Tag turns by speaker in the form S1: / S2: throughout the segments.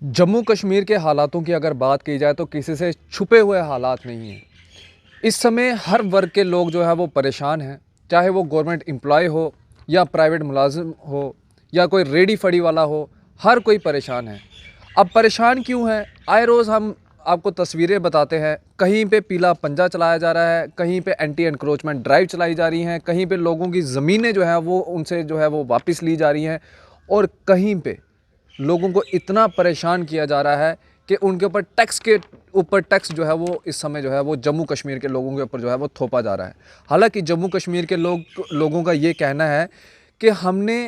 S1: जम्मू कश्मीर के हालातों की अगर बात की जाए तो किसी से छुपे हुए हालात नहीं हैं। इस समय हर वर्ग के लोग जो है वो परेशान हैं, चाहे वो गवर्नमेंट एम्प्लॉय हो या प्राइवेट मुलाजिम हो या कोई रेडी फड़ी वाला हो, हर कोई परेशान है। अब परेशान क्यों है? आए रोज़ हम आपको तस्वीरें बताते हैं, कहीं पे पीला पंजा चलाया जा रहा है, कहीं पे एंटी एनक्रोचमेंट ड्राइव चलाई जा रही हैं, कहीं पे लोगों की ज़मीनें जो है वो उनसे जो है वो वापस ली जा रही हैं, और कहीं पे लोगों को इतना परेशान किया जा रहा है कि उनके ऊपर टैक्स के ऊपर टैक्स जो है वो इस समय जो है वो जम्मू कश्मीर के लोगों के ऊपर जो है वो थोपा जा रहा है। हालांकि जम्मू कश्मीर के लोगों का ये कहना है कि हमने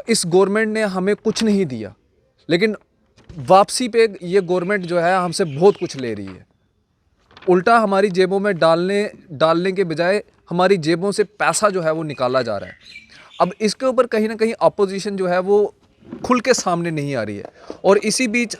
S1: इस गवर्नमेंट ने हमें कुछ नहीं दिया, लेकिन वापसी पे ये गवर्नमेंट जो है हमसे बहुत कुछ ले रही है। उल्टा हमारी जेबों में डालने के बजाय हमारी जेबों से पैसा जो है वो निकाला जा रहा है। अब इसके ऊपर कहीं ना कहीं अपोजिशन जो है वो खुल के सामने नहीं आ रही है, और इसी बीच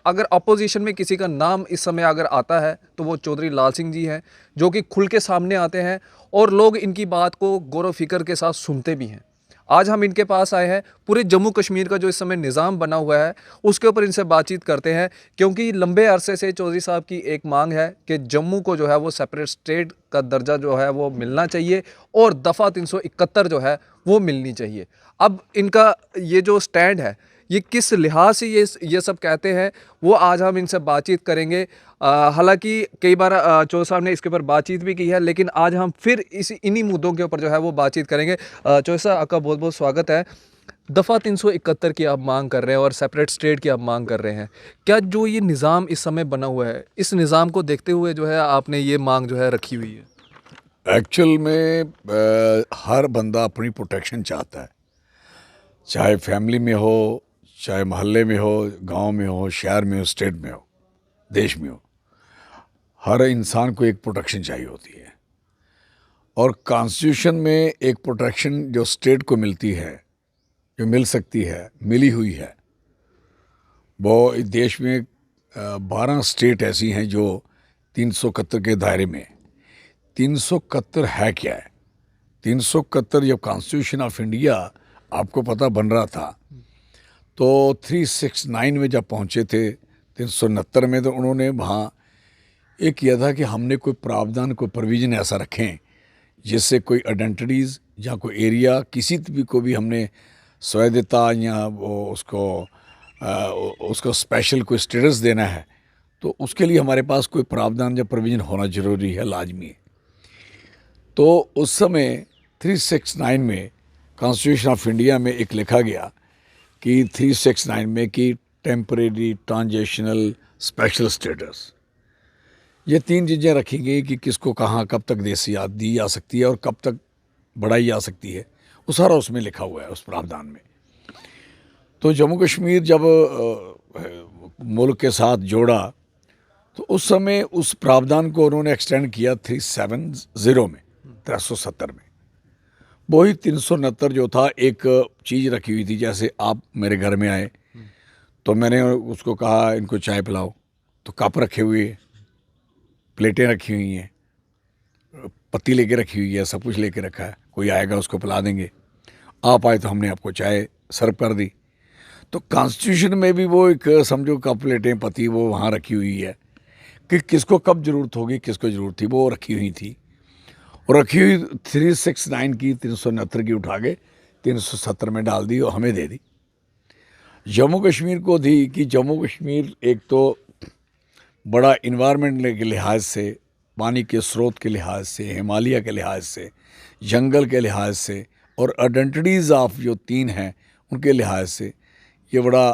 S1: अगर अपोजिशन में किसी का नाम इस समय अगर आता है तो वो चौधरी लाल सिंह जी हैं, जो कि खुल के सामने आते हैं और लोग इनकी बात को गौर व फिक्र के साथ सुनते भी हैं। आज हम इनके पास आए हैं, पूरे जम्मू कश्मीर का जो इस समय निज़ाम बना हुआ है उसके ऊपर इनसे बातचीत करते हैं, क्योंकि लंबे अरसे से चौधरी साहब की एक मांग है कि जम्मू को जो है वो सेपरेट स्टेट का दर्जा जो है वो मिलना चाहिए और दफ़ा 371 जो है वो मिलनी चाहिए। अब इनका ये जो स्टैंड है, ये किस लिहाज से ये सब कहते हैं, वो आज हम इनसे बातचीत करेंगे। हालांकि कई बार चौधरी साहब ने इसके ऊपर बातचीत भी की है, लेकिन आज हम फिर इन्हीं मुद्दों के ऊपर जो है वो बातचीत करेंगे। चौधरी साहब, आपका बहुत बहुत स्वागत है। दफ़ा 371 की आप मांग कर रहे हैं और सेपरेट स्टेट की आप मांग कर रहे हैं। क्या जो ये निज़ाम इस समय बना हुआ है, इस निज़ाम को देखते हुए जो है आपने ये मांग जो है रखी हुई है?
S2: एक्चुअल में हर बंदा अपनी प्रोटेक्शन चाहता है, चाहे फैमिली में हो, चाहे मोहल्ले में हो, गांव में हो, शहर में हो, स्टेट में हो, देश में हो। हर इंसान को एक प्रोटेक्शन चाहिए होती है, और कॉन्स्टिट्यूशन में एक प्रोटेक्शन जो स्टेट को मिलती है, जो मिल सकती है, मिली हुई है। वो इस देश में 12 स्टेट ऐसी हैं जो 371 के दायरे में। 371 है क्या है? 371 जब कॉन्स्टिट्यूशन ऑफ इंडिया आपको पता बन रहा था, तो 369 में जब पहुंचे थे 369 में, तो उन्होंने वहाँ ये किया था कि हमने कोई प्रावधान, कोई प्रोविज़न ऐसा रखें जिससे कोई आइडेंटिटीज़ या कोई एरिया किसी भी को भी हमने स्वायत्तता या वो उसको स्पेशल कोई स्टेटस देना है, तो उसके लिए हमारे पास कोई प्रावधान या प्रोविज़न होना ज़रूरी है, लाजमी है। तो उस समय 369 में कॉन्स्टिट्यूशन ऑफ इंडिया में एक लिखा गया कि 369 में कि टेम्परेरी, ट्रांजिशनल, स्पेशल स्टेटस, ये 3 चीज़ें रखी गई कि किसको कहाँ कब तक दी जा सकती है और कब तक बढ़ाई जा सकती है। वो सारा उसमें लिखा हुआ है, उस प्रावधान में। तो जम्मू कश्मीर जब मुल्क के साथ जोड़ा, तो उस समय उस प्रावधान को उन्होंने एक्सटेंड किया 370 में, 370 में। वही 369 जो था, एक चीज़ रखी हुई थी। जैसे आप मेरे घर में आए तो मैंने उसको कहा इनको चाय पिलाओ, तो कप रखे हुए, प्लेटें रखी हुई हैं, पत्ती लेके रखी हुई है, सब कुछ लेके रखा है। कोई आएगा उसको पिला देंगे। आप आए तो हमने आपको चाय सर्व कर दी। तो कॉन्स्टिट्यूशन में भी वो एक समझो कप, प्लेटें, पत्ती वो वहाँ रखी हुई है कि किसको कब ज़रूरत होगी, किसको ज़रूरत थी, वो रखी हुई थी। और रखी हुई 369 की, 369 की उठा के 370 में डाल दी और हमें दे दी। जम्मू कश्मीर को दी कि जम्मू कश्मीर एक तो बड़ा इन्वायरमेंट के लिहाज से, पानी के स्रोत के लिहाज से, हिमालय के लिहाज से, जंगल के लिहाज से, और आइडेंटिटीज़ ऑफ जो 3 हैं उनके लिहाज से ये बड़ा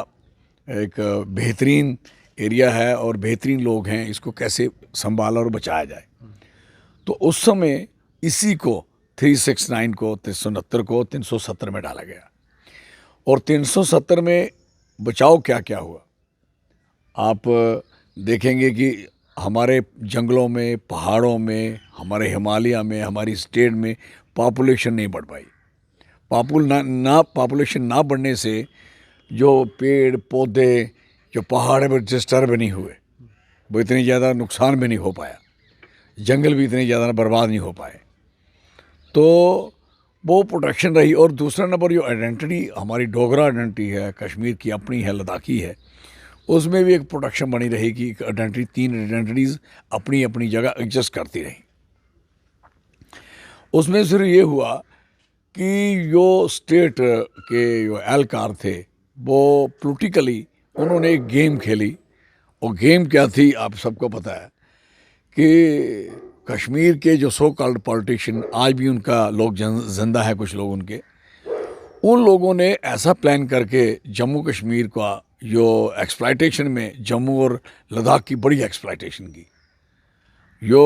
S2: एक बेहतरीन एरिया है और बेहतरीन लोग हैं। इसको कैसे संभाला और बचाया जाए। तो उस समय इसी को 369 को, 369 को 370 में डाला गया। और 370 में बचाव क्या क्या हुआ, आप देखेंगे कि हमारे जंगलों में, पहाड़ों में, हमारे हिमालय में, हमारी स्टेट में पॉपुलेशन नहीं बढ़ पाई। पॉपुलेशन ना बढ़ने से जो पेड़ पौधे, जो पहाड़ पर डिस्टर्ब नहीं हुए, वो इतनी ज़्यादा नुकसान भी नहीं हो पाया, जंगल भी इतने ज़्यादा बर्बाद नहीं हो पाए। तो वो प्रोटेक्शन रही। और दूसरा नंबर जो आइडेंटिटी हमारी डोगरा आइडेंटिटी है, कश्मीर की अपनी है, लद्दाखी है, उसमें भी एक प्रोडक्शन बनी रहेगी, एक आइडेंटिटी, 3 आइडेंटिटीज़ अपनी अपनी जगह एडजस्ट करती रही। उसमें सिर्फ ये हुआ कि जो स्टेट के जो एहलकार थे वो पोलिटिकली उन्होंने एक गेम खेली। और गेम क्या थी आप सबको पता है कि कश्मीर के जो सो कॉल्ड पॉलिटिशियन, आज भी उनका लोग जिंदा है, कुछ लोग उनके, उन लोगों ने ऐसा प्लान करके जम्मू कश्मीर का जो एक्सप्लाइटेशन में जम्मू और लद्दाख की बड़ी एक्सप्लाइटेशन की। जो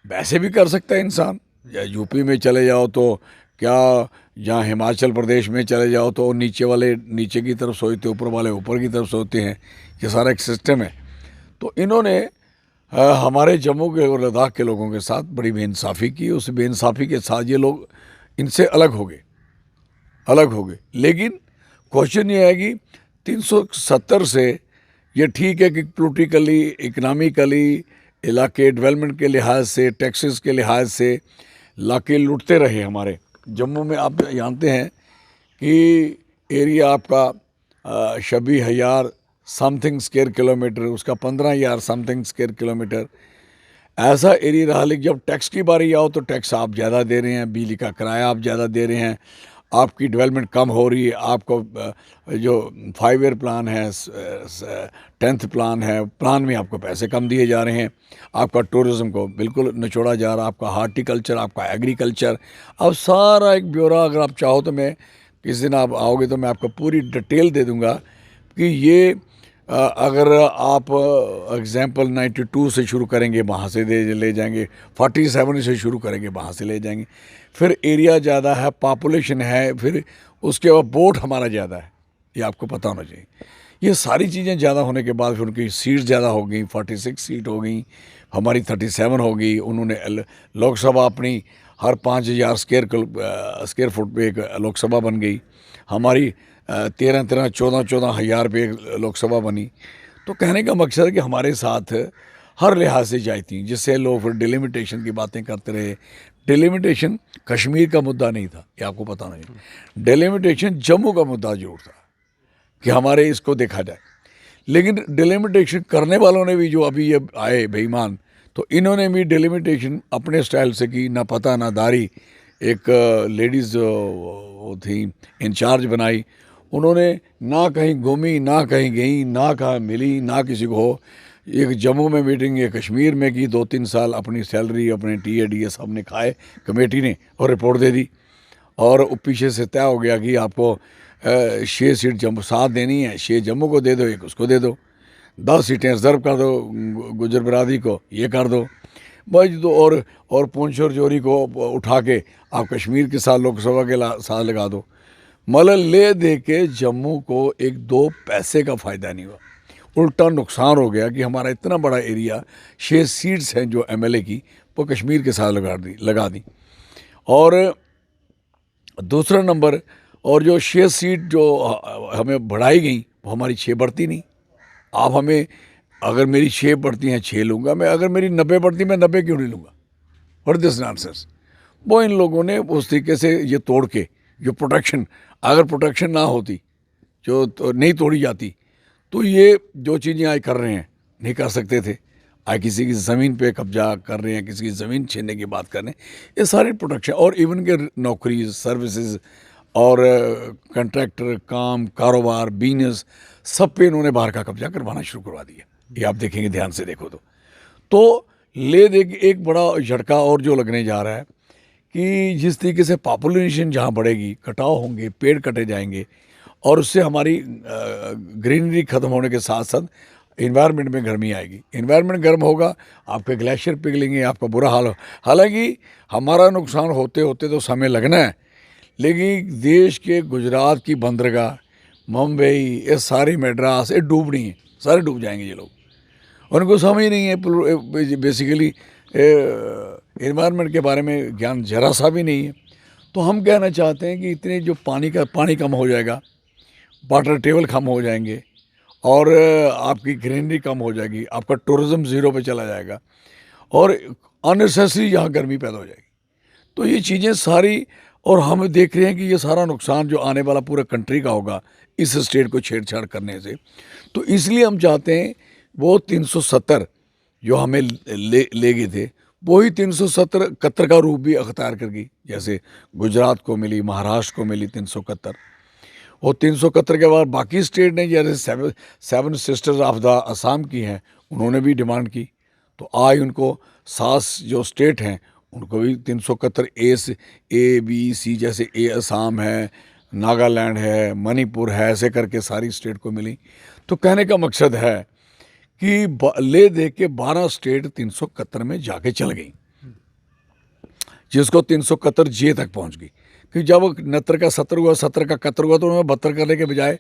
S2: वैसे भी कर सकता है इंसान, या यूपी में चले जाओ तो क्या, जहाँ हिमाचल प्रदेश में चले जाओ तो नीचे वाले नीचे की तरफ सोचते, ऊपर वाले ऊपर की तरफ सोचते हैं, ये सारा एक सिस्टम है। तो इन्होंने हमारे जम्मू के और लद्दाख के लोगों के साथ बड़ी बेइंसाफ़ी की। उस बेइंसाफ़ी के साथ ये लोग इनसे अलग हो गए। लेकिन क्वेश्चन ये है कि 370 से ये ठीक है कि पोलिटिकली, इकनॉमिकली, इलाके डेवलपमेंट के लिहाज से, टैक्सेस के लिहाज से इलाके लुटते रहे हमारे जम्मू में। आप जानते हैं कि एरिया आपका 26,000 समथिंग स्क्वायर किलोमीटर, उसका 15,000 समथिंग स्क्वायर किलोमीटर ऐसा एरिया रहा। लेकिन जब टैक्स की बारी आओ तो टैक्स आप ज़्यादा दे रहे हैं, बिजली का किराया आप ज़्यादा दे रहे हैं, आपकी डेवलपमेंट कम हो रही है, आपको जो 5 ईयर प्लान है, 10th प्लान है, प्लान में आपको पैसे कम दिए जा रहे हैं, आपका टूरिज़्म को बिल्कुल निचोड़ा जा रहा है, आपका हार्टिकल्चर, आपका एग्रीकल्चर। अब सारा एक ब्यौरा, अगर आप चाहो तो मैं किसी दिन आप आओगे तो मैं आपको पूरी डिटेल दे दूंगा कि ये अगर आप एग्जांपल 92 से शुरू करेंगे, वहाँ से ले जाएंगे, 47 से शुरू करेंगे, वहाँ से ले जाएंगे, फिर एरिया ज़्यादा है, पॉपुलेशन है, फिर उसके बाद वोट हमारा ज़्यादा है, ये आपको पता होना चाहिए। ये सारी चीज़ें ज़्यादा होने के बाद फिर उनकी सीट ज़्यादा हो गई, 46 सीट हो गई, हमारी 37 हो गई। उन्होंने लोकसभा अपनी हर 5,000 स्क्वायर फुट पे एक लोकसभा बन गई, हमारी 13,14 हज़ार पे लोकसभा बनी। तो कहने का मकसद है कि हमारे साथ हर लिहाज से जाती, जिससे लोग फिर डिलिमिटेशन की बातें करते रहे। डिलिमिटेशन कश्मीर का मुद्दा नहीं था, ये आपको पता नहीं। डिलिमिटेशन जम्मू का मुद्दा जरूर था कि हमारे इसको देखा जाए। लेकिन डिलिमिटेशन करने वालों ने भी, जो अभी ये आए बेईमान, तो इन्होंने भी डिलिमिटेशन अपने स्टाइल से की, ना पता ना दारी। एक लेडीज़ वो थी इंचार्ज बनाई, उन्होंने ना कहीं घूमी, ना कहीं गई, ना कहाँ मिली, ना किसी को हो। एक जम्मू में मीटिंग, एक कश्मीर में की, 2-3 साल अपनी सैलरी, अपने TADS सबने खाए कमेटी ने, और रिपोर्ट दे दी। और पीछे से तय हो गया कि आपको 6 सीट जम्मू 7 देनी है, 6 जम्मू को दे दो, 1 उसको दे दो, 10 सीटें रिजर्व कर दो गुजर बरादरी को, ये कर दो बस। तो और पुंछ और जोरी को उठा के आप कश्मीर के साथ लोकसभा के साथ लगा दो। मतलब ले दे के जम्मू को 1-2 पैसे का फ़ायदा नहीं हुआ, उल्टा नुकसान हो गया कि हमारा इतना बड़ा एरिया, 6 सीट्स हैं जो MLA की, वो कश्मीर के साथ लगा दी। और दूसरा नंबर, और जो 6 सीट जो हमें बढ़ाई गई वो हमारी 6 बढ़ती नहीं। आप हमें, अगर मेरी 6 बढ़ती हैं 6 लूँगा मैं, अगर मेरी 90 बढ़ती मैं 90 क्यों नहीं लूँगा? What this nonsense. वो इन लोगों ने उस तरीके से ये तोड़ के, जो प्रोटेक्शन, अगर प्रोटेक्शन ना होती, जो तो नहीं तोड़ी जाती, तो ये जो चीज़ें आज कर रहे हैं नहीं कर सकते थे। आज किसी की ज़मीन पे कब्जा कर रहे हैं, किसी की ज़मीन छीनने की बात कर रहे हैं, ये सारी प्रोटेक्शन। और इवन के नौकरी, सर्विसेज और कंट्रैक्टर, काम, कारोबार, बिजनेस, सब पे इन्होंने बाहर का कब्जा करवाना शुरू करवा दिया। ये आप देखेंगे, ध्यान से देखो तो ले दे के एक बड़ा झटका और जो लगने जा रहा है कि जिस तरीके से पॉपुलेशन जहाँ बढ़ेगी, कटाव होंगे, पेड़ कटे जाएंगे, और उससे हमारी ग्रीनरी ख़त्म होने के साथ साथ इन्वायरमेंट में गर्मी आएगी। इन्वायरमेंट गर्म होगा, आपके ग्लेशियर पिघलेंगे, आपका बुरा हाल हो। हालांकि हमारा नुकसान होते होते तो समय लगना है, लेकिन देश के गुजरात की बंदरगाह, मुंबई, ये सारी मद्रास, ये डूबनी है, सारे डूब जाएंगे ये लोग। उनको समझ नहीं है, बेसिकली एनवायरनमेंट के बारे में ज्ञान जरा सा भी नहीं है। तो हम कहना चाहते हैं कि इतने जो पानी कम हो जाएगा, वाटर टेबल कम हो जाएंगे, और आपकी ग्रीनरी कम हो जाएगी, आपका टूरिज़्म ज़ीरो पे चला जाएगा, और अननेसेसरी यहाँ गर्मी पैदा हो जाएगी। तो ये चीज़ें सारी और हम देख रहे हैं कि ये सारा नुकसान जो आने वाला पूरा कंट्री का होगा इस स्टेट को छेड़छाड़ करने से। तो इसलिए हम चाहते हैं वो 370 जो हमें ले गए थे, वही 370 कतर का रूप भी अख्तियार कर गई। जैसे गुजरात को मिली, महाराष्ट्र को मिली 371, और 371 के बाद बाकी स्टेट ने, जैसे seven sisters of the Assam की हैं, उन्होंने भी डिमांड की। तो आज उनको 7 जो स्टेट हैं उनको भी 371 A B C, जैसे ए असम है, नागालैंड है, मणिपुर है, ऐसे करके सारी स्टेट को मिली। तो कहने का मकसद है कि ले दे के 12 स्टेट 371 में जाके चल गई, जिसको 371 जे तक पहुंच गई। कि जब 69 का 70 हुआ, 70 का 71 हुआ, तो उन्होंने 72 करने के बजाय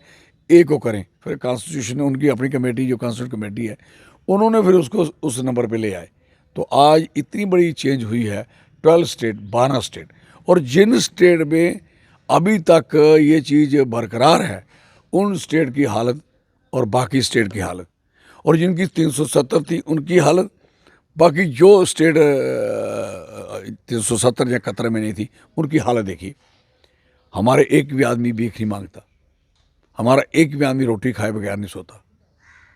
S2: ए को करें। फिर कॉन्स्टिट्यूशन ने उनकी अपनी कमेटी, जो कॉन्स्टिट्यूशन कमेटी है, उन्होंने फिर उसको उस नंबर पे ले आए। तो आज इतनी बड़ी चेंज हुई है, 12 स्टेट 12 स्टेट। और जिन स्टेट में अभी तक ये चीज़ बरकरार है, उन स्टेट की हालत और बाकी स्टेट की हालत, और जिनकी 370 थी उनकी हालत, बाकी जो स्टेट 370 या 71 में नहीं थी उनकी हालत देखिए। हमारे एक भी आदमी भीख नहीं मांगता, हमारा एक भी आदमी रोटी खाए बगैर नहीं सोता,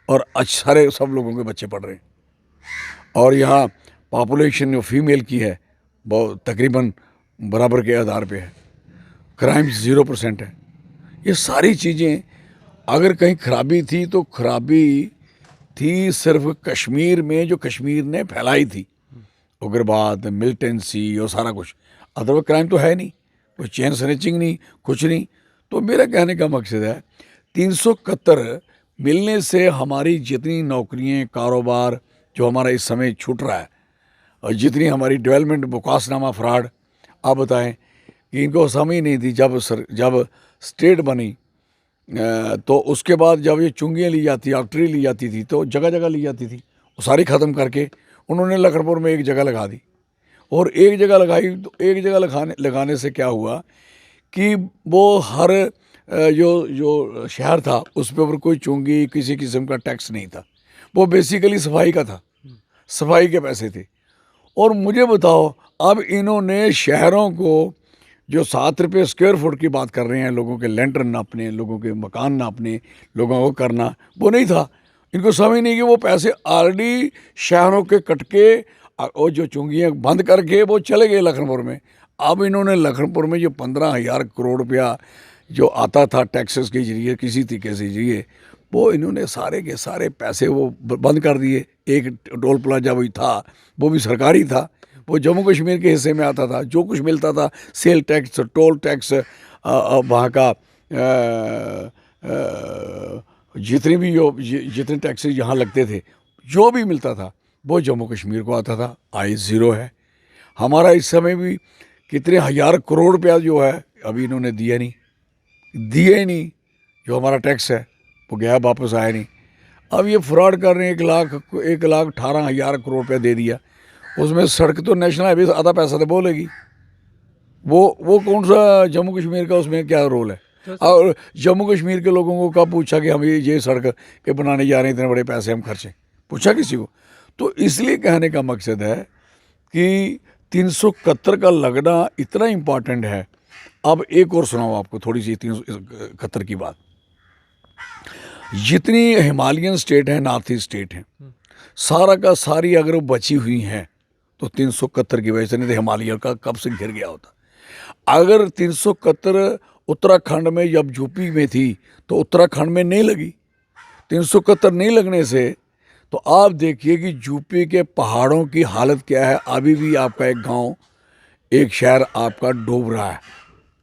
S2: और सारे सब लोगों के बच्चे पढ़ रहे हैं। और यहाँ पॉपुलेशन जो फीमेल की है वो तकरीबन बराबर के आधार पे है, क्राइम 0% है। ये सारी चीज़ें अगर कहीं खराबी थी तो खराबी थी सिर्फ कश्मीर में, जो कश्मीर ने फैलाई थी, उग्रवाद, मिलिटेंसी और सारा कुछ। अदरवाइज क्राइम तो है नहीं, कोई चेन स्नैचिंग नहीं, कुछ नहीं। तो मेरा कहने का मकसद है 371 मिलने से हमारी जितनी नौकरियां, कारोबार जो हमारा इस समय छूट रहा है, और जितनी हमारी डेवलपमेंट, बुकासनामा फ्रॉड, आप बताएं कि इनको समझ नहीं थी। जब स्टेट बनी तो उसके बाद जब ये चुंगियाँ ली जाती, आर्टरी ली जाती थी, तो जगह जगह ली जाती थी, वो सारी ख़त्म करके उन्होंने लखनपुर में एक जगह लगा दी। और एक जगह लगाई तो एक जगह लगाने से क्या हुआ कि वो हर जो शहर था उस पे ऊपर कोई चुंगी, किसी किस्म का टैक्स नहीं था। वो बेसिकली सफाई का था, सफाई के पैसे थे। और मुझे बताओ, अब इन्होंने शहरों को जो 7 रुपये स्क्वायर फुट की बात कर रहे हैं, लोगों के लेंटर नापने, लोगों के मकान नापने, लोगों को करना, वो नहीं था। इनको समझ नहीं कि वो पैसे ऑलरेडी शहरों के कट के और जो चुंगियाँ बंद करके वो चले गए लखनपुर में। अब इन्होंने लखनपुर में जो 15,000 करोड़ रुपया जो आता था टैक्सेस के जरिए, किसी तरीके से जरिए, वो इन्होंने सारे के सारे पैसे वो बंद कर दिए। एक टोल प्लाजा वही था, वो भी सरकारी था, वो जम्मू कश्मीर के हिस्से में आता था। जो कुछ मिलता था, सेल टैक्स, टोल टैक्स, वहाँ का जितने भी जितने टैक्सेस यहाँ लगते थे, जो भी मिलता था वो जम्मू कश्मीर को आता था। आज 0 है। हमारा इस समय भी कितने 1000 करोड़ रुपया जो है अभी इन्होंने दिया नहीं। जो हमारा टैक्स है वो गया, वापस आया नहीं। अब ये फ्रॉड कर रहे हैं, 1,18,000 करोड़ रुपया दे दिया। उसमें सड़क तो नेशनल हाईवे आधा पैसा तो बोलेगी, वो कौन सा जम्मू कश्मीर का, उसमें क्या रोल है? और जम्मू कश्मीर के लोगों को कब पूछा कि हम ये सड़क के बनाने जा रहे हैं, इतने बड़े पैसे हम खर्चे? पूछा किसी को? तो इसलिए कहने का मकसद है कि 371 का लगना इतना इम्पॉर्टेंट है। अब एक और सुनाऊँ आपको थोड़ी सी 371 की बात। जितनी हिमालयन स्टेट हैं, नॉर्थ ईस्ट स्टेट हैं, सारा का सारी अगर वो बची हुई हैं तो 371 की वजह से, नहीं तो हिमालय का कब से घिर गया होता। अगर 371 उत्तराखंड में जब यूपी में थी तो उत्तराखंड में नहीं लगी, 371 नहीं लगने से तो आप देखिए कि यूपी के पहाड़ों की हालत क्या है। अभी भी आपका एक गांव, एक शहर आपका डूब रहा है,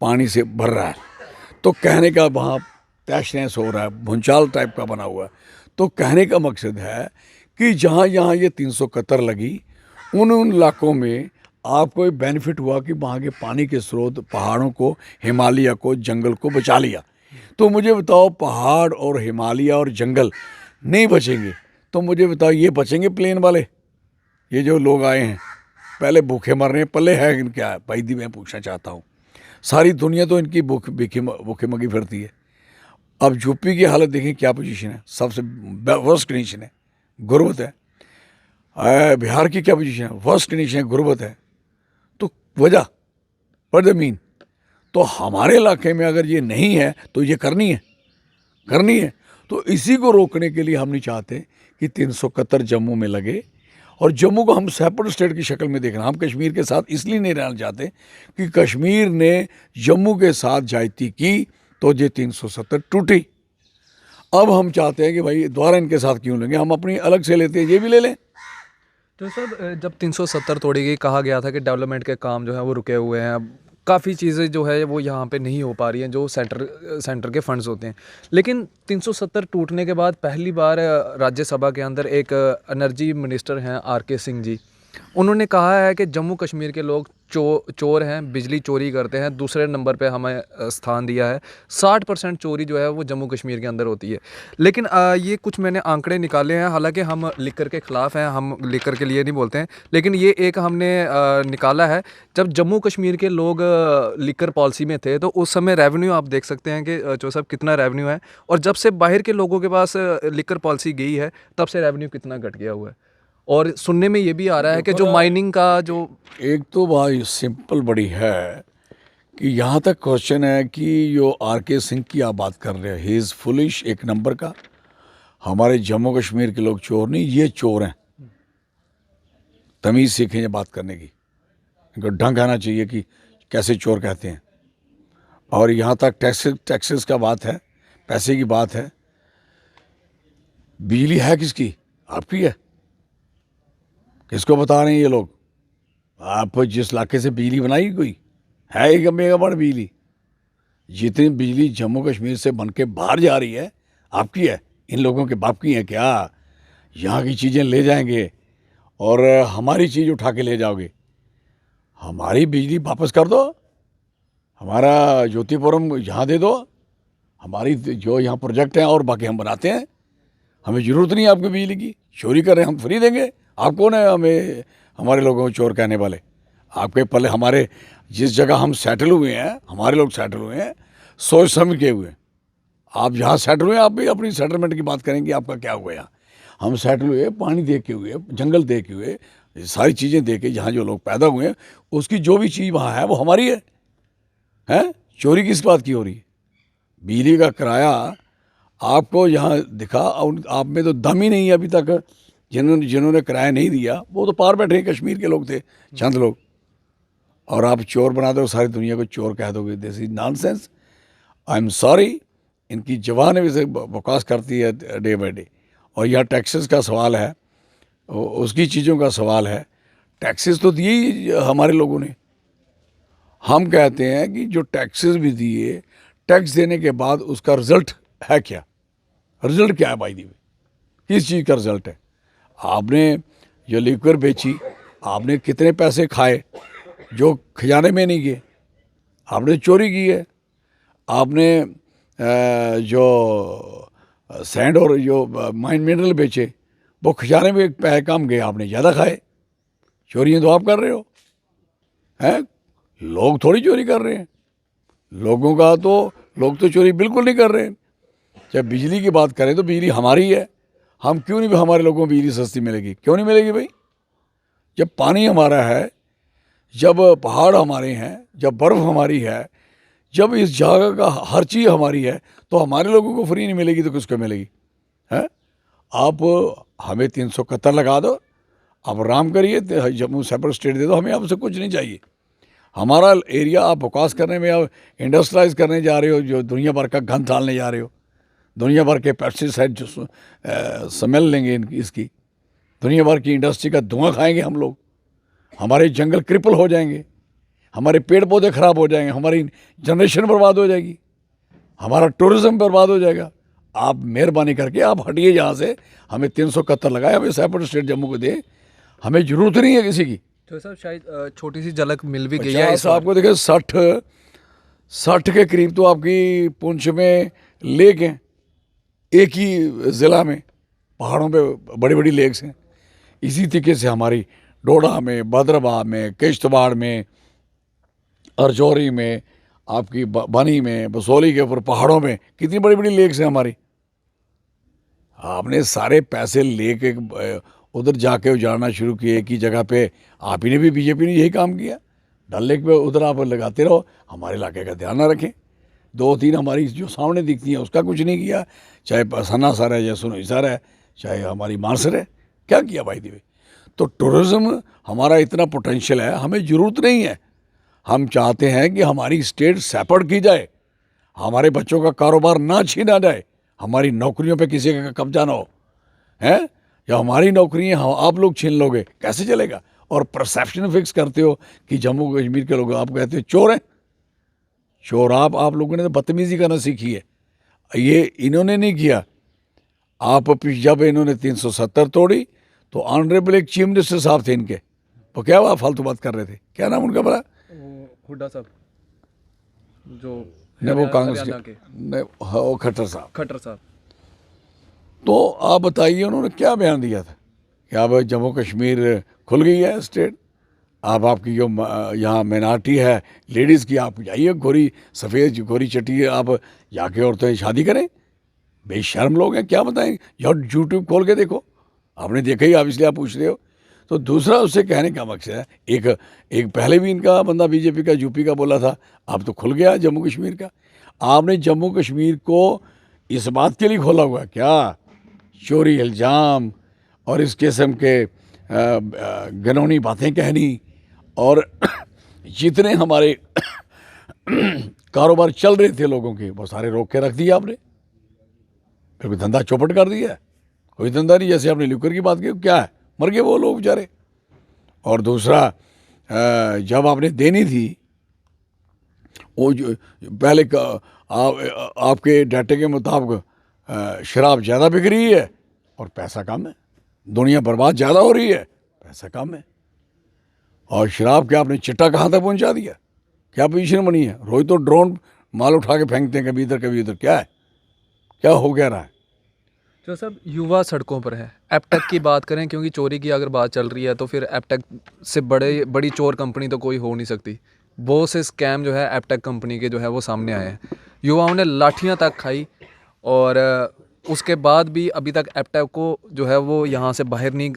S2: पानी से भर रहा है। तो कहने का वहाँ तहस नहस हो रहा है, भूचाल टाइप का बना हुआ है। तो कहने का मकसद है कि जहाँ जहाँ ये 371 लगी, उन इलाकों में आपको एक बेनिफिट हुआ कि वहाँ के पानी के स्रोत, पहाड़ों को, हिमालय को, जंगल को बचा लिया। तो मुझे बताओ, पहाड़ और हिमालय और जंगल नहीं बचेंगे तो मुझे बताओ ये बचेंगे प्लेन वाले? ये जो लोग आए हैं पहले भूखे मर रहे हैं, पल्ले है क्या? भाई दी मैं पूछना चाहता हूँ, सारी दुनिया तो इनकी भूखे मगी फिरती है। अब यूपी की हालत देखें क्या पोजीशन है, सबसे वर्स्ट कंडीशन है, गुर्बत है। बिहार की क्या पोजीशन है, वर्स्ट कंडीशन है, गुर्बत है। तो वजह पर द मीन तो हमारे इलाके में अगर ये नहीं है तो ये करनी है। तो इसी को रोकने के लिए हम नहीं चाहते कि 371 जम्मू में लगे और जम्मू को हम सेपरेट स्टेट की शक्ल में देखना। हम कश्मीर के साथ इसलिए नहीं रहना चाहते कि कश्मीर ने जम्मू के साथ ज्यादती की तो ये 370 टूटी। अब हम चाहते हैं कि भाई दोबारा इनके साथ क्यों लेंगे, हम अपनी अलग से लेते हैं, ये भी ले लें।
S1: तो सर जब 370 तोड़ी गई, कहा गया था कि डेवलपमेंट के काम जो है वो रुके हुए हैं, अब काफ़ी चीज़ें जो है वो यहाँ पे नहीं हो पा रही हैं जो सेंटर के फंड्स होते हैं। लेकिन 370 टूटने के बाद पहली बार राज्यसभा के अंदर एक एनर्जी मिनिस्टर हैं आर.के. सिंह जी, उन्होंने कहा है कि जम्मू कश्मीर के लोग चोर हैं, बिजली चोरी करते हैं, दूसरे नंबर पे हमें स्थान दिया है। 60% चोरी जो है वो जम्मू कश्मीर के अंदर होती है। लेकिन ये कुछ मैंने आंकड़े निकाले हैं, हालांकि हम लिकर के ख़िलाफ़ हैं, हम लिकर के लिए नहीं बोलते हैं, लेकिन ये एक हमने निकाला है। जब जम्मू कश्मीर के लोग लिकर पॉलिसी में थे तो उस समय रेवेन्यू आप देख सकते हैं कि जो सब कितना रेवेन्यू है, और जब से बाहर के लोगों के पास लिकर पॉलिसी गई है तब से रेवेन्यू कितना घट गया हुआ है। और सुनने में ये भी आ रहा है कि जो माइनिंग का जो
S2: एक तो भाई सिंपल बड़ी है कि यहाँ तक क्वेश्चन है कि जो आर.के. सिंह की आप बात कर रहे हैं, ही इज़ फुलिश एक नंबर का। हमारे जम्मू कश्मीर के लोग चोर नहीं, ये चोर हैं। तमीज़ सीखें ये बात करने की, इनको ढंग आना चाहिए कि कैसे चोर कहते हैं। और यहाँ तक टैक्सेस का बात है, पैसे की बात है, बिजली है किसकी? आपकी है। किसको बता रहे हैं ये लोग? आप जिस इलाके से बिजली बनाई कोई है, 1 मेगावाट बिजली, जितनी बिजली जम्मू कश्मीर से बन के बाहर जा रही है आपकी है। इन लोगों के बाप की है क्या? यहाँ की चीज़ें ले जाएंगे और हमारी चीज़ उठा के ले जाओगे। हमारी बिजली वापस कर दो, हमारा ज्योतिपुरम यहाँ दे दो, हमारी जो यहाँ प्रोजेक्ट हैं और बाकी हम बनाते हैं। हमें ज़रूरत नहीं है आपकी बिजली की। चोरी कर रहे हैं हम फ्री देंगे। आप कौन है हमें हमारे लोगों को चोर कहने वाले? आपके पहले हमारे जिस जगह हम सेटल हुए हैं, हमारे लोग सेटल हुए हैं सोच समझ के हुए। आप जहाँ सेटल हुए आप भी अपनी सेटलमेंट की बात करेंगे, आपका क्या हुआ यहाँ। हम सेटल हुए पानी दे के हुए, जंगल दे के हुए, सारी चीज़ें दे के, जहाँ जो लोग पैदा हुए हैं उसकी जो भी चीज़ वहाँ है वो हमारी है। हैं? चोरी किस बात की हो रही है? बिजली का किराया आपको यहाँ दिखा, आप में तो दम ही नहीं है अभी तक। जिन्होंने किराया नहीं दिया वो तो पार बैठे कश्मीर के लोग थे, चंद लोग, और आप चोर बना दो, सारी दुनिया को चोर कह दोगे। This is nonsense. I am sorry, इनकी जबान भी से बकवास करती है डे बाई डे। और यह टैक्सेस का सवाल है, उसकी चीज़ों का सवाल है। टैक्सेस तो दिए ही हमारे लोगों ने। हम कहते हैं कि जो टैक्सेस भी दिए, टैक्स देने के बाद उसका रिजल्ट है क्या? रिजल्ट क्या है भाई दी? किस चीज़ का रिजल्ट है? आपने जो लिक्विड बेची, आपने कितने पैसे खाए जो खजाने में नहीं गए? आपने चोरी की है। आपने जो सैंड और जो माइन मिनरल बेचे वो खजाने में पैसे कम गए, आपने ज़्यादा खाए। चोरियाँ तो आप कर रहे हो, हैं? लोग थोड़ी चोरी कर रहे हैं। लोगों का तो लोग तो चोरी बिल्कुल नहीं कर रहे हैं। जब बिजली की बात करें तो बिजली हमारी है। हम क्यों नहीं, हमारे लोगों को बिजली सस्ती मिलेगी? क्यों नहीं मिलेगी भाई? जब पानी हमारा है, जब पहाड़ हमारे हैं, जब बर्फ़ हमारी है, जब इस जगह का हर चीज़ हमारी है, तो हमारे लोगों को फ्री नहीं मिलेगी तो किसको मिलेगी? है? आप हमें 371 लगा दो, आप आराम करिए, जम्मू सेपरेट स्टेट दे दो, हमें आपसे कुछ नहीं चाहिए। हमारा एरिया आप बकवास करने में, आप इंडस्ट्रियलाइज करने जा रहे हो, जो दुनिया भर का गंद डालने जा रहे हो, दुनिया भर के पेस्टिसाइड जो स्मेल लेंगे इसकी, दुनिया भर की इंडस्ट्री का धुआं खाएंगे हम लोग, हमारे जंगल क्रिपल हो जाएंगे, हमारे पेड़ पौधे खराब हो जाएंगे, हमारी जनरेशन बर्बाद हो जाएगी, हमारा टूरिज़्म बर्बाद हो जाएगा। आप मेहरबानी करके आप हटिए यहाँ से। हमें 371 लगाए, हमें सेपरेट स्टेट जम्मू को दे, हमें ज़रूरत नहीं है किसी की।
S1: तो सर शायद छोटी सी झलक मिल भी गई है इस
S2: आपको देखें 60 के करीब तो आपकी पुंछ में लेक हैं, एक ही ज़िला में पहाड़ों पे बड़ी बड़ी लेक्स हैं। इसी तरीके से हमारी डोडा में, भद्रवाह में, किश्तवाड़ में, अरजौरी में, आपकी बनी में, बसोली के ऊपर पहाड़ों में कितनी बड़ी बड़ी लेक्स हैं हमारी। आपने सारे पैसे लेके उधर जाके उजाड़ना शुरू किए एक ही जगह पे। आप ही ने भी, बीजेपी ने यही काम किया। डल लेक पे उधर आप लगाते रहो, हमारे इलाके का ध्यान ना रखें। 2-3 हमारी जो सामने दिखती हैं उसका कुछ नहीं किया, चाहे सन्ना सर है या सुनोई सर है, चाहे हमारी मानसर है, क्या किया भाई दिवे। तो टूरिज़्म हमारा इतना पोटेंशियल है, हमें ज़रूरत नहीं है। हम चाहते हैं कि हमारी स्टेट सैपड़ की जाए, हमारे बच्चों का कारोबार ना छीना जाए, हमारी नौकरियों पे किसी का कब्जा ना हो, है या हमारी नौकरियाँ आप लोग छीन लोगे, कैसे चलेगा। और परसेप्शन फिक्स करते हो कि जम्मू कश्मीर के लोग, आप कहते हो चोर हैं। चोर आप लोगों ने तो बदतमीज़ी करना सीखी है, ये इन्होंने नहीं किया। आप जब इन्होंने 370 तोड़ी तो ऑनरेबल एक चीफ मिनिस्टर साहब थे इनके, वो क्या हुआ फालतू बात कर रहे थे, क्या नाम उनका बड़ा,
S1: हुड्डा साहब जो
S2: नहीं वो कांग्रेस
S1: हरियाणा
S2: के, नहीं हाँ, वो खट्टर साहब। तो आप बताइए उन्होंने क्या बयान दिया था कि अब जम्मू कश्मीर खुल गई है स्टेट, अब आपकी जो यहाँ मिनार्टी है लेडीज़ की, आप जाइए गोरी सफ़ेद गोरी चटी आप जाके औरतें शादी करें। बेशर्म लोग हैं, क्या बताएं, यार यूट्यूब खोल के देखो, आपने देखा ही, आप इसलिए आप पूछ रहे हो। तो दूसरा उससे कहने का मकसद है, एक पहले भी इनका बंदा बीजेपी का यूपी का बोला था, अब तो खुल गया जम्मू कश्मीर का। आपने जम्मू कश्मीर को इस बात के लिए खोला हुआ क्या, चोरी इल्ज़ाम और इस किस्म के घिनौनी बातें कहनी, और जितने हमारे कारोबार चल रहे थे लोगों के वो सारे रोक के रख दिए आपने, फिर धंधा चौपट कर दिया, कोई धंधा नहीं। जैसे आपने लिकर की बात की, क्या है, मर गए वो लोग बेचारे। और दूसरा जब आपने देनी थी वो जो पहले आपके डाटे के मुताबिक शराब ज़्यादा बिक रही है और पैसा कम है, दुनिया बर्बाद ज़्यादा हो रही है, पैसा कम है। और शराब के आपने चिट्टा कहाँ तक पहुँचा दिया, क्या पोजीशन बनी है। रोज तो ड्रोन माल उठा के फेंकते हैं, कभी इधर कभी उधर, क्या है, क्या हो क्या रहा है।
S1: जो सब युवा सड़कों पर है, एपटेक की बात करें, क्योंकि चोरी की अगर बात चल रही है तो फिर एपटेक से बड़ी चोर कंपनी तो कोई हो नहीं सकती। बहुत से स्कैम जो है एपटेक कंपनी के जो है वो सामने आए हैं, युवाओं ने लाठियां तक खाई, और उसके बाद भी अभी तक एपटेक को जो है वो यहाँ से बाहर नहीं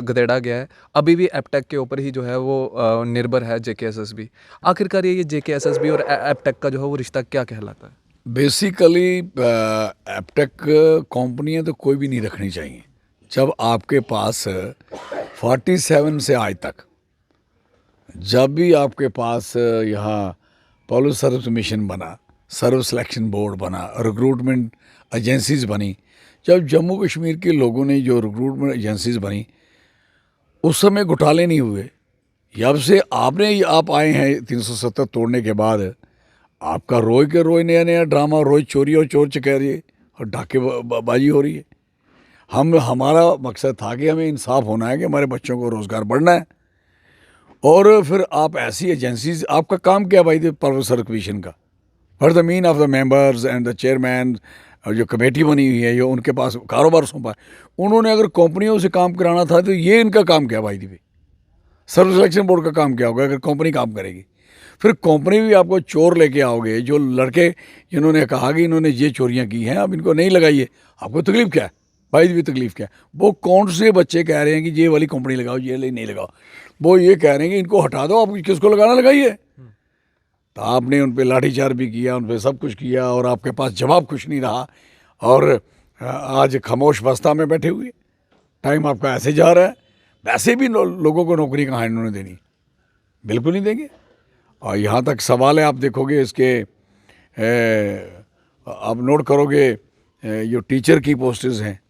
S1: गदेड़ा गया है। अभी भी एपटेक के ऊपर ही जो है वो निर्भर है JKSSB। आखिरकार ये JKSSB और एपटेक का जो है वो रिश्ता क्या कहलाता है।
S2: बेसिकली एपटेक कंपनियां तो कोई भी नहीं रखनी चाहिए। जब आपके पास 47 से आज तक जब भी आपके पास यहाँ पुलिस सर्विस मिशन बना, सर्विस सिलेक्शन बोर्ड बना, रिक्रूटमेंट एजेंसीज बनी, जब जम्मू कश्मीर के लोगों ने जो रिक्रूटमेंट एजेंसीज बनी उस समय घोटाले नहीं हुए। जब से आप आए हैं 370 तोड़ने के बाद, आपका रोज के रोज नया नया ड्रामा, रोज चोरी और चोर चकारी और डाके बाजी हो रही है। हमारा मकसद था कि हमें इंसाफ होना है कि हमारे बच्चों को रोज़गार बढ़ना है। और फिर आप ऐसी एजेंसीज, आपका काम क्या भाई प्रोफेसर कमीशन का, for the mean of the members and the chairman, और जो कमेटी बनी हुई है, जो उनके पास कारोबार सौंपा है, उन्होंने अगर कंपनियों से काम कराना था तो ये इनका काम क्या भाई दिवे, सर्विस सिलेक्शन बोर्ड का काम क्या होगा अगर कंपनी काम करेगी। फिर कंपनी भी आपको चोर लेके आओगे, जो लड़के जिन्होंने कहा कि इन्होंने ये चोरियां की हैं अब इनको नहीं लगाइए, आपको तकलीफ क्या है भाई भी, तकलीफ क्या है। वो कौन से बच्चे कह रहे हैं कि ये वाली कंपनी लगाओ, ये नहीं लगाओ, वो ये कह रहे हैं कि इनको हटा दो, आप किसको लगाना लगाइए। तो आपने उन पर लाठीचार्ज भी किया, उन पर सब कुछ किया, और आपके पास जवाब कुछ नहीं रहा, और आज खामोश अवस्था में बैठे हुए, टाइम आपका ऐसे जा रहा है। वैसे भी लोगों को नौकरी कहाँ इन्होंने देनी, बिल्कुल नहीं देंगे। और यहाँ तक सवाल है, आप देखोगे इसके आप नोट करोगे जो टीचर की पोस्टें हैं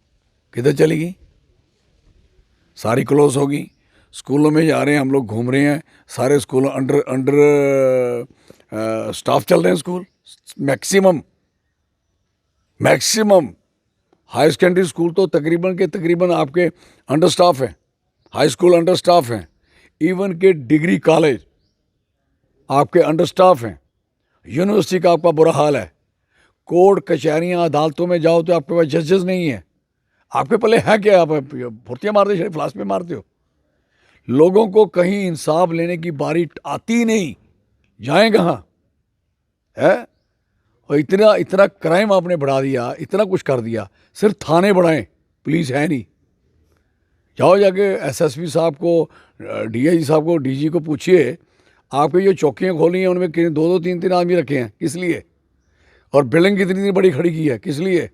S2: किधर चली गई, सारी क्लोज होगी। स्कूलों में जा रहे हैं हम लोग, घूम रहे हैं, सारे स्कूल अंडर स्टाफ चल रहे हैं school, maximum high secondary school तो तकरीबन के तकरीबन आपके अंडर स्टाफ हैं, हाई स्कूल अंडर स्टाफ हैं, इवन के डिग्री कॉलेज आपके अंडर स्टाफ हैं, यूनिवर्सिटी का आपका बुरा हाल है, कोर्ट कचहरियाँ अदालतों में जाओ तो आपके पास जजेस नहीं है, आपके पल्ले है क्या, आप फुर्तियाँ मारते शरीफ फ्लास में मारते हो। लोगों को कहीं इंसाफ लेने की बारी आती नहीं, जाएं कहाँ है। और इतना क्राइम आपने बढ़ा दिया, इतना कुछ कर दिया, सिर्फ थाने बढ़ाएं, पुलिस है नहीं। जाओ जाके SSP साहब को, DIG साहब को, DG को पूछिए, आपकी जो चौकियाँ खोली हैं उनमें 2-2 3-3 आदमी रखे हैं, किस लिए? और बिल्डिंग कितनी बड़ी खड़ी की है, किस लिए?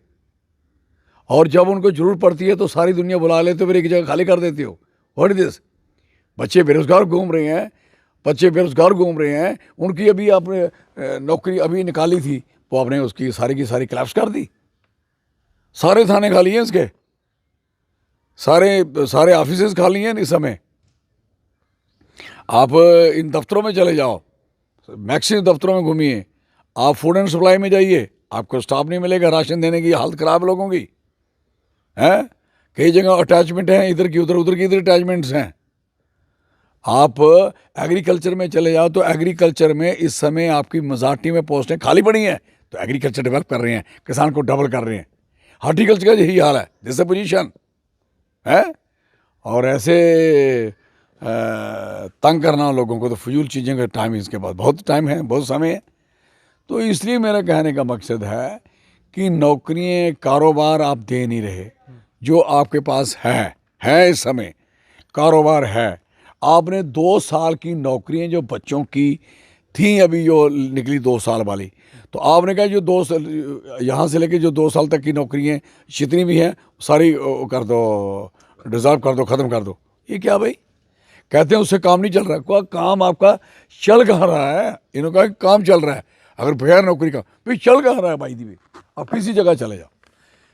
S2: और जब उनको ज़रूरत पड़ती है तो सारी दुनिया बुला लेते हो, फिर एक जगह खाली कर देते हो। What is this? बच्चे बेरोज़गार घूम रहे हैं, उनकी अभी आपने नौकरी अभी निकाली थी, वो आपने उसकी सारी की सारी क्लैप्स कर दी। सारे थाने खाली हैं इसके, सारे ऑफिसेज खाली हैं इस समय। आप इन दफ्तरों में चले जाओ, मैक्सिमम दफ्तरों में घूमिए, आप फूड एंड सप्लाई में जाइए, आपको स्टाफ नहीं मिलेगा, राशन देने की हालत ख़राब है लोगों की, हैं? कई जगह अटैचमेंट हैं, इधर की उधर की इधर अटैचमेंट्स हैं। आप एग्रीकल्चर में चले जाओ तो एग्रीकल्चर में इस समय आपकी मजाटी में पोस्टें खाली पड़ी हैं, तो एग्रीकल्चर डेवलप कर रहे हैं, किसान को डबल कर रहे हैं। हॉर्टिकल्चर का यही हाल है, दिस पोजीशन है। और ऐसे तंग करना लोगों को, तो फजूल चीज़ें का टाइम, इसके बाद बहुत टाइम है, बहुत समय है। तो इसलिए मेरा कहने का मकसद है कि नौकरियाँ, कारोबार आप दे नहीं रहे। जो आपके पास है इस समय कारोबार है। आपने 2 साल की नौकरियाँ जो बच्चों की थी अभी जो निकली 2 साल वाली, तो आपने कहा जो 2 साल यहाँ से लेके जो 2 साल तक की नौकरियाँ जितनी भी हैं सारी कर दो, डिज़ॉल्व कर दो, ख़त्म कर दो। ये क्या भाई? कहते हैं उससे काम नहीं चल रहा। कोई काम आपका चल कहाँ रहा है? इन्होंने कहा कि काम चल रहा है, अगर बगैर नौकरी का भाई चल कहाँ रहा है भाई दी? आप किसी जगह चले जाओ,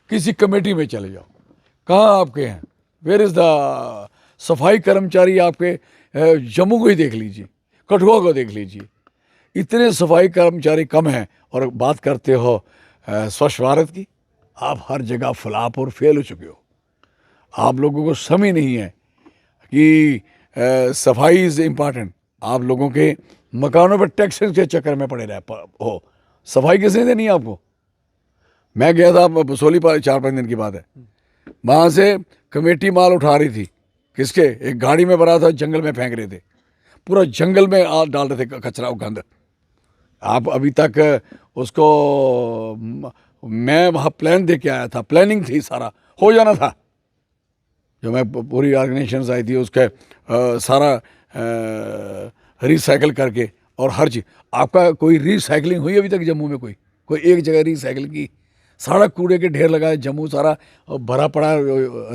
S2: किसी कमेटी में चले जाओ, कहाँ आपके हैं? वेयर इज़ द सफाई कर्मचारी? आपके जम्मू को ही देख लीजिए, कठुआ को देख लीजिए, इतने सफाई कर्मचारी कम हैं। और बात करते हो स्वच्छ भारत की, आप हर जगह फ्लॉप और फेल हो चुके हो। आप लोगों को समझ नहीं है कि सफाई इज़ इम्पॉर्टेंट। आप लोगों के मकानों पर टैक्स के चक्कर में पड़े रहे हो, सफाई किसने देनी है आपको? मैं गया था बसोली पर, 4-5 दिन की बात है, वहाँ से कमेटी माल उठा रही थी, किसके? एक गाड़ी में भरा था, जंगल में फेंक रहे थे, पूरा जंगल में डाल रहे थे कचरा और गंद। आप अभी तक उसको, मैं वहाँ प्लान दे के आया था, प्लानिंग थी, सारा हो जाना था। जो मैं पूरी ऑर्गेनाइजेशन आई थी उसके सारा रिसाइकिल करके, और हर चीज़। आपका कोई रिसाइकलिंग हुई अभी तक जम्मू में? कोई एक जगह रिसाइकिल की? सारा कूड़े के ढेर लगाए जम्मू, सारा भरा पड़ा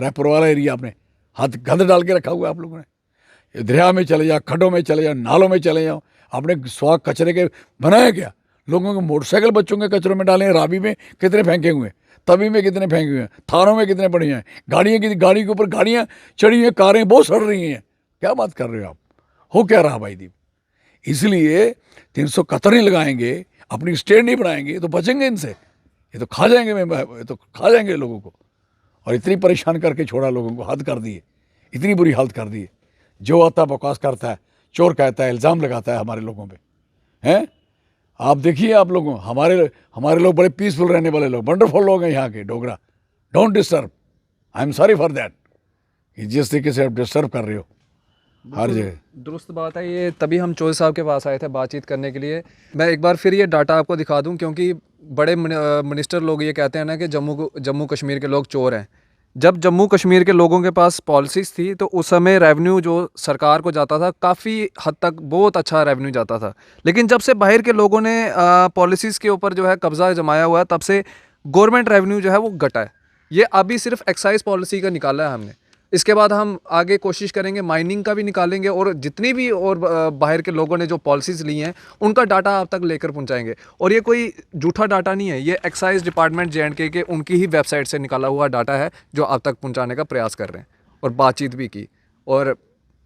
S2: रैपर वाला एरिया, आपने हाथ गंद डाल के रखा हुआ है आप लोगों ने। दरिया में चले जाओ, खड्डों में चले जाओ, नालों में चले जाओ, आपने स्वाग कचरे के बनाया क्या? लोगों के मोटरसाइकिल बच्चों के कचरों में डाले हैं, राबी में कितने फेंके हुए हैं, तवी में कितने फेंके हुए हैं, थानों में कितने पड़े हैं, गाड़ी के ऊपर गाड़ियाँ चढ़ी हैं, कारें बहुत सड़ रही हैं। क्या बात कर रहे हो आप? हो क्या रहा भाई दीप? इसलिए 371 नहीं लगाएंगे, अपनी स्टेट नहीं बनाएंगे तो बचेंगे इनसे। ये तो खा जाएंगे, ये तो खा जाएंगे लोगों को। और इतनी परेशान करके छोड़ा लोगों को, हद कर दी है, इतनी बुरी हालत कर दी है। जो आता बकवास करता है, चोर कहता है, इल्ज़ाम लगाता है हमारे लोगों पे, हैं? आप देखिए, आप लोगों, हमारे लोग बड़े पीसफुल रहने वाले लोग, वंडरफुल लोग हैं यहाँ के Dogra. Don't disturb, I am sorry for that. जिस तरीके से आप डिस्टर्ब कर रहे हो हर जगह।
S1: दुरुस्त बात है ये, तभी हम चौधरी साहब के पास आए थे बातचीत करने के लिए। मैं एक बार फिर ये डाटा आपको दिखा दूं, क्योंकि बड़े मिनिस्टर लोग ये कहते हैं ना कि जम्मू कश्मीर के लोग चोर हैं। जब जम्मू कश्मीर के लोगों के पास पॉलिसीज़ थी तो उस समय रेवेन्यू जो सरकार को जाता था काफ़ी हद तक बहुत अच्छा रेवेन्यू जाता था। लेकिन जब से बाहर के लोगों ने पॉलिसीज़ के ऊपर जो है कब्ज़ा जमाया हुआ है, तब से गवर्नमेंट रेवेन्यू जो है वो घटा है। ये अभी सिर्फ एक्साइज पॉलिसी का निकाला है हमने। इसके बाद हम आगे कोशिश करेंगे माइनिंग का भी निकालेंगे, और जितनी भी और बाहर के लोगों ने जो पॉलिसीज़ ली हैं उनका डाटा आप तक लेकर पहुंचाएंगे। और ये कोई झूठा डाटा नहीं है, ये एक्साइज डिपार्टमेंट J&K के उनकी ही वेबसाइट से निकाला हुआ डाटा है जो आप तक पहुंचाने का प्रयास कर रहे हैं। और बातचीत भी की, और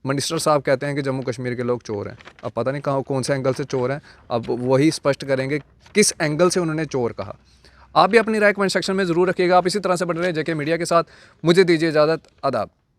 S1: मिनिस्टर साहब कहते हैं कि जम्मू कश्मीर के लोग चोर हैं। अब पता नहीं कहाँ कौन से एंगल से चोर हैं, अब वही स्पष्ट करेंगे किस एंगल से उन्होंने चोर कहा। आप भी अपनी राय कमेंट सेक्शन में ज़रूर रखिएगा। आप इसी तरह से बने रहे JK मीडिया के साथ। मुझे दीजिए इजाज़त, आदाब।